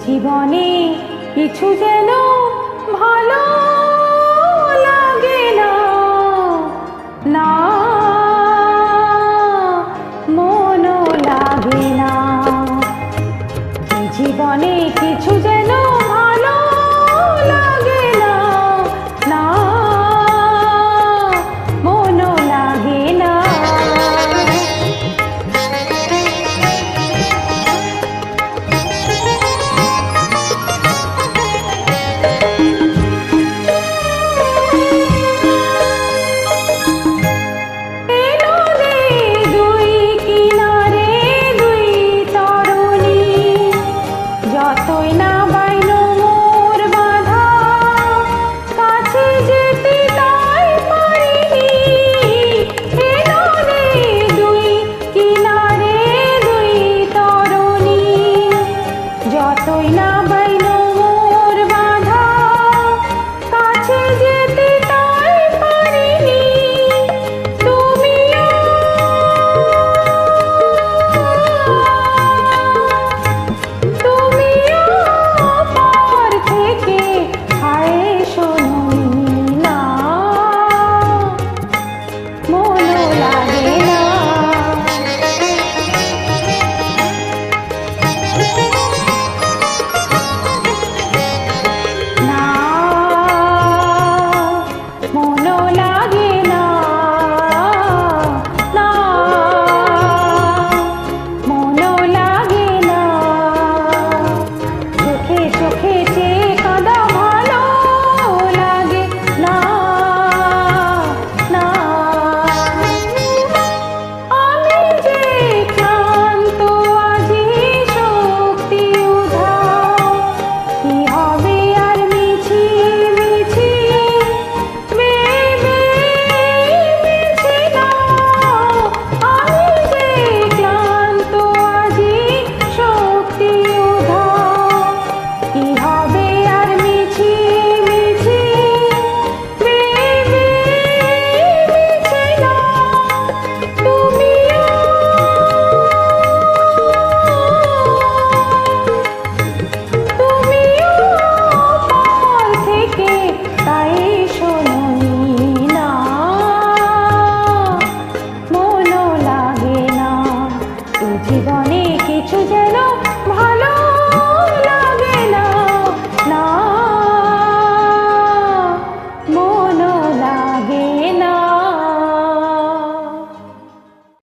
জীবনে কিছু যেন ভালো লাগে না, না মনও লাগে না। জীবনে কিছু যেন ভালো লাগে না, না মনও লাগে না। যতই না বাইল মোর বাধা, কাছে যেতে তাই পারিনি। এলো রে দুই কিনারে দুই তরুণী, যতই না বাইল মোর বাধা, কাছে যেতে তাই পারিনি। তুমিও জীবনে কিছু যেন